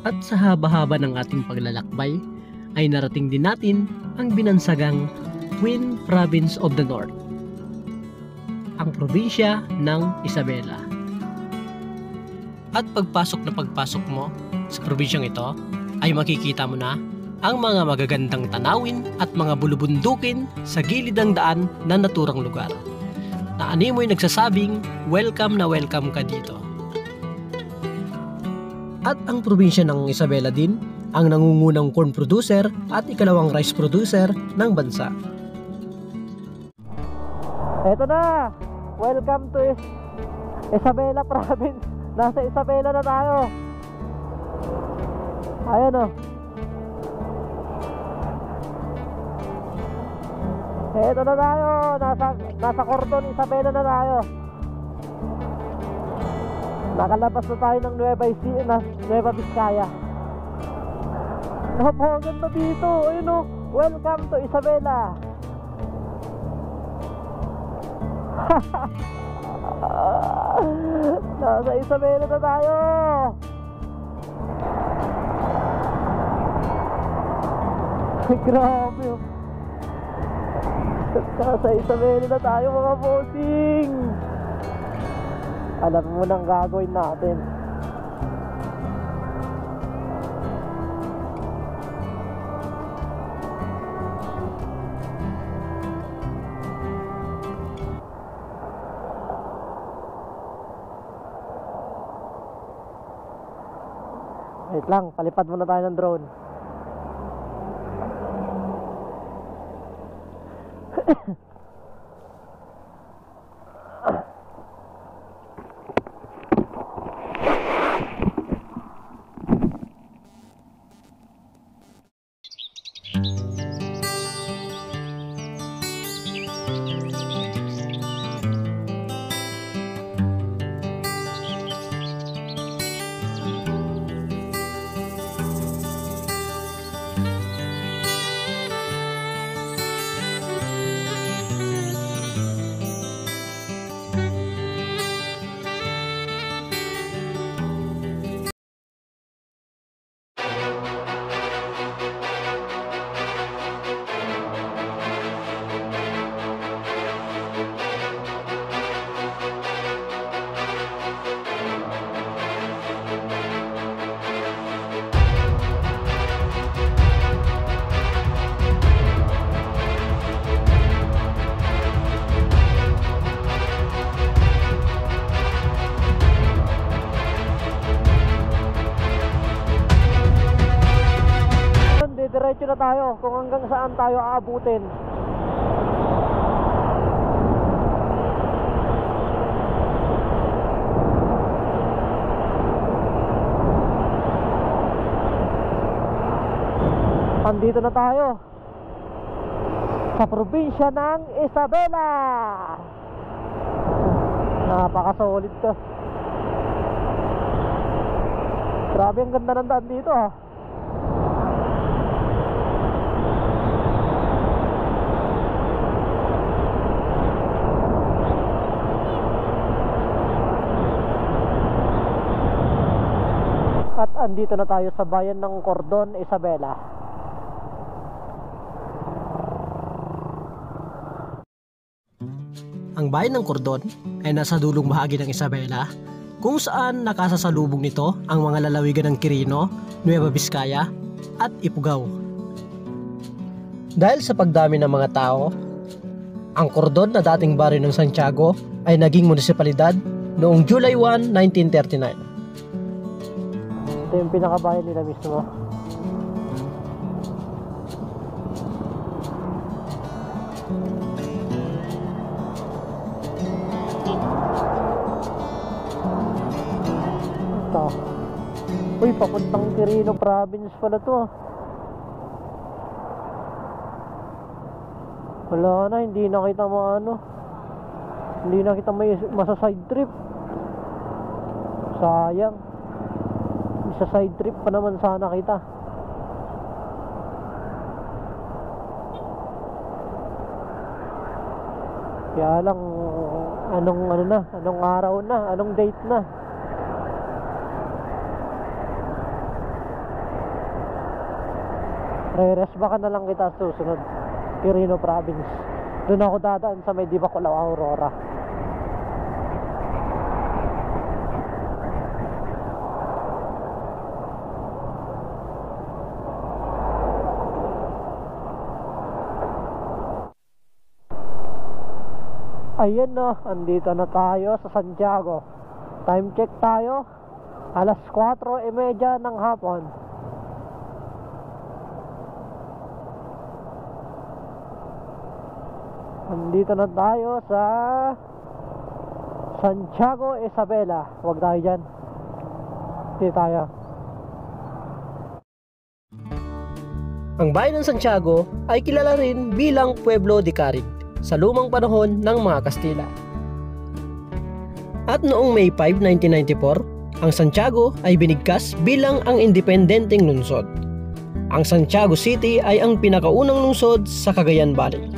At sa haba-haba ng ating paglalakbay ay narating din natin ang binansagang Queen Province of the North, ang probinsya ng Isabela. At pagpasok mo sa probinsyang ito ay makikita mo na ang mga magagandang tanawin at mga bulubundukin sa gilid ng daan na naturang lugar, na animoy nagsasabing welcome na welcome ka dito. At ang probinsya ng Isabela din ang nangungunang corn producer at ikalawang rice producer ng bansa. Eto na! Welcome to Isabela Province. Nasa Isabela na tayo. Ayan o. Eto na tayo. Nasa Cordon, Isabela na tayo. Nakalabas na tayo ng Nueva Vizcaya. Napakaganda dito. Ayun o. Welcome to Isabela. Nasa Isabela na tayo. Grabe oh. Nasa Isabela na tayo mga bossing. Alam mo nang gagawin natin. Wait lang, palipad muna tayo ng drone. Diretso na tayo kung hanggang saan tayo aabutin. Andito na tayo sa probinsya ng Isabela. Napaka-solid to. Grabe, ang ganda ng daan dito ah. At andito na tayo sa bayan ng Cordon, Isabela. Ang bayan ng Cordon ay nasa dulong bahagi ng Isabela, kung saan nakasasalubong nito ang mga lalawigan ng Quirino, Nueva Vizcaya at Ifugao. Dahil sa pagdami ng mga tao, ang Cordon na dating baryo ng Santiago ay naging munisipalidad noong July 1, 1939. Ito yung pinakabayan nila mismo. Ito. Uy, papuntang Quirino Province pala to. Wala na, hindi na kita hindi na kita may masa-side trip. Sayang. Sa side trip pa naman sana kita. Kaya lang anong araw na, anong date na. Re-rest baka na lang kita susunod. Quirino Province. Doon ako dadaan sa may Dibaculaw, Aurora. Ayan na, andito na tayo sa Santiago. Time check tayo, alas 4:30 ng hapon. Andito na tayo sa Santiago Isabela. Huwag tayo dyan, hindi tayo. Ang bayan ng Santiago ay kilala rin bilang Pueblo de Carig sa lumang panahon ng mga Kastila. At noong May 5, 1994, ang Santiago ay binigkas bilang ang independenteng lungsod. Ang Santiago City ay ang pinakaunang lungsod sa Cagayan Valley.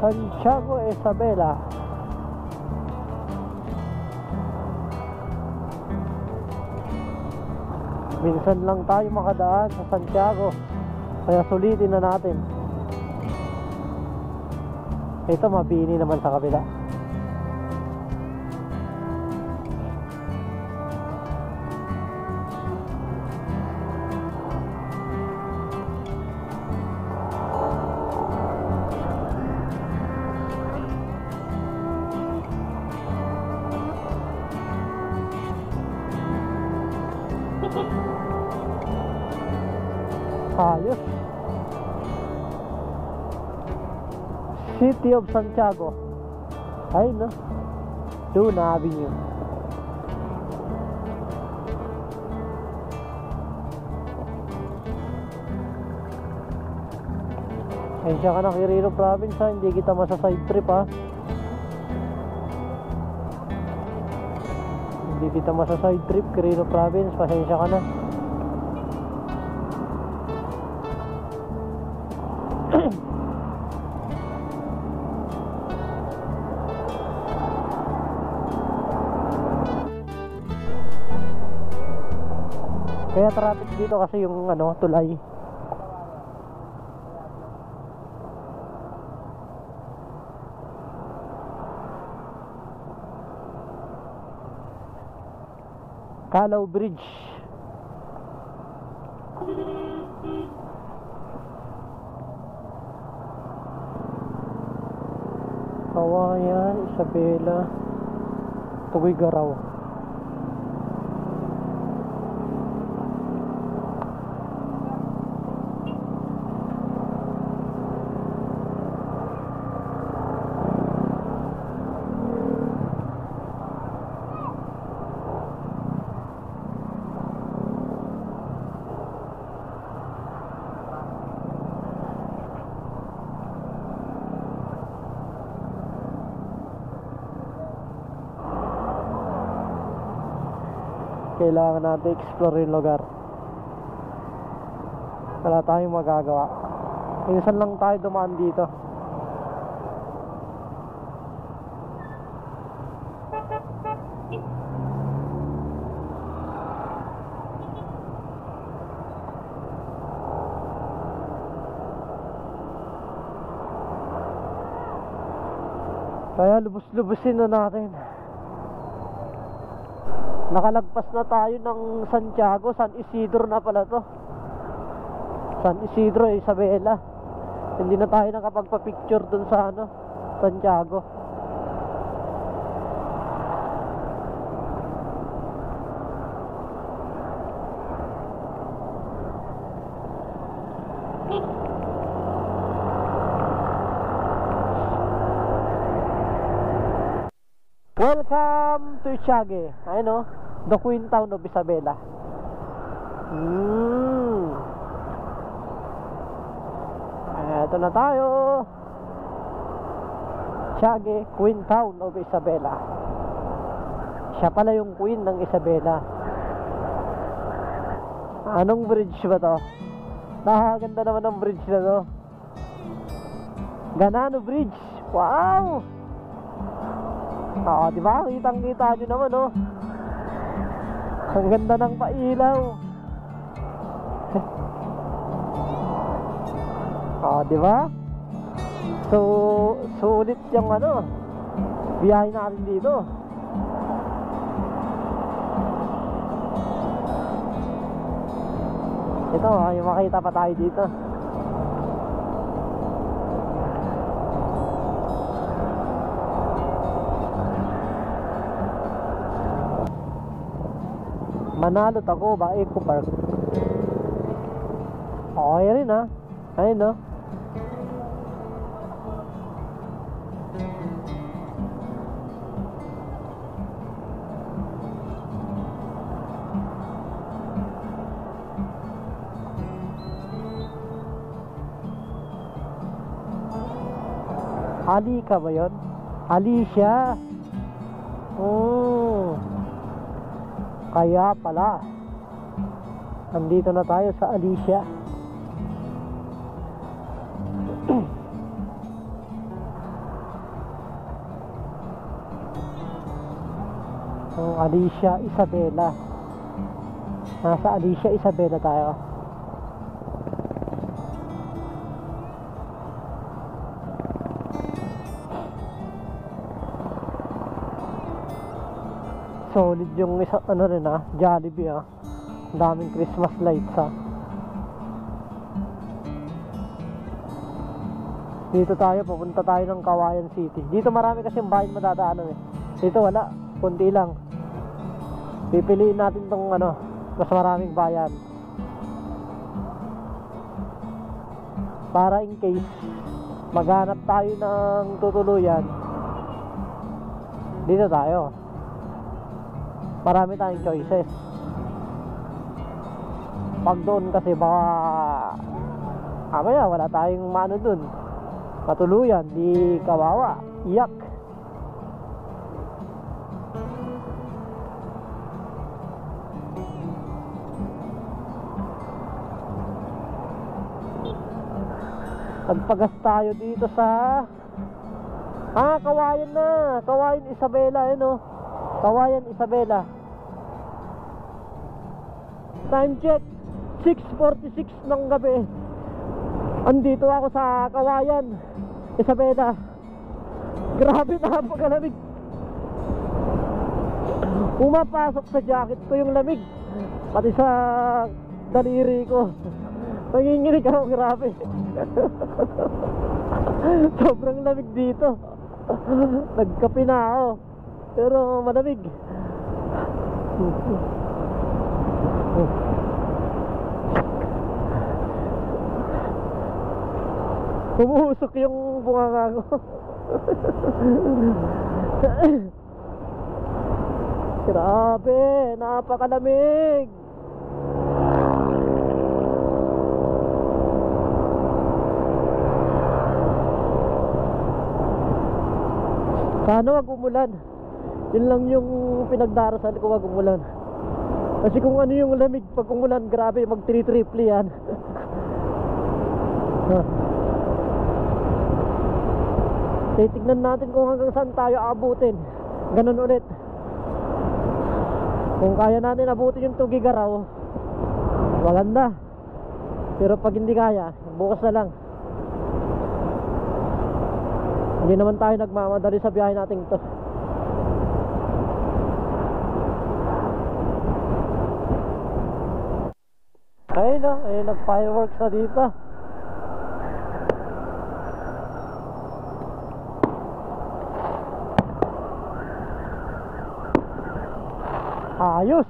Santiago Isabela. Minsan lang tayo makadaan sa Santiago, kaya sulitin na natin. Ito mabini naman sa kabila. Ayos. City of Santiago. Ay no, Luna Avenue. Ay siya ka na Quirino Province ha. Hindi kita masa-side trip ha. Hindi kita masa-side trip Quirino Province. Pasensya ka na. Kaya traffic dito kasi yung tulay. Calao Bridge. Kawayan, Isabela, Tuguy-Garaw. Kailangan natin explore yung lugar. Wala tayong magagawa. Minsan lang tayo dumaan dito. Kaya lubos-lubusin na natin. Nakalagpas na tayo ng Santiago. San Isidro na pala to. San Isidro, Isabela. Hindi na tayo nakapagpa-picture dun sa Santiago. Welcome to Tiague. Ayun the Queen Town of Isabela. Eto na tayo. Tiague, Queen Town of Isabela. Siya pala yung Queen ng Isabela. Anong bridge ba to? Nakakaganda naman ng bridge na to. Ganano Bridge. Wow! Diba? Kitang-kita nyo naman, oh. Ang ganda ng pailaw. Diba? So, sulit yung ano, biyahe natin dito. Ito, yung makita pa tayo dito. Manalo Tacoma Eco Park. Okay rin, ha. Ayun, no. Alika ba yun? Alicia. Kaya pala nandito na tayo sa Alicia. Alicia Isabela. Nasa Alicia Isabela tayo. Solid yung isa, ano rin, Jollibee, Ang daming Christmas lights, Dito tayo, papunta tayo ng Kawayan City. Dito marami kasi yung bayan madadaanan, Dito wala, kunti lang. Pipiliin natin tong mas maraming bayan. Para in case maghanap tayo ng tutuluyan, dito tayo. Marami tayong choices. Pag doon kasi baka wala tayong maano dun, matuluyan, di kawawa, iyak. Nagpagas tayo dito sa Kawayan na, Kawayan Isabela, Kawayan Isabela. Time check 6:46 ng gabi. Andito ako sa Kawayan Isabela. Grabe, napakalamig. Pumapasok sa jacket ko yung lamig, pati sa daliri ko. Nanginginig ako, grabe. Sobrang lamig dito. Nagkape na ako, pero malamig. Umuusok yung bunganga ko. Grabe, napakalamig. Sana wag umulan. Yun lang yung pinagdarasal ko, wag umulan. Kasi kung ano yung lamig pag umulan, grabe, mag triple yan. Titignan natin kung hanggang saan tayo abutin. Ganun ulit. Kung kaya natin abutin yung Tugigaraw, maganda. Pero pag hindi kaya, bukas na lang. Hindi naman tayo nagmamadali sa biyahe natin to. Ayun na, nag-fireworks na dito. Ayos.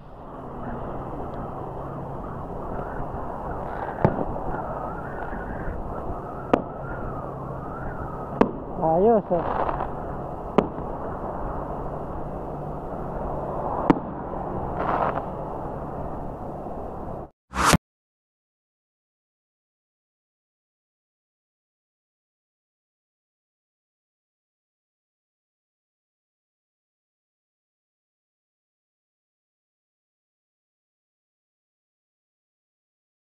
Ayos,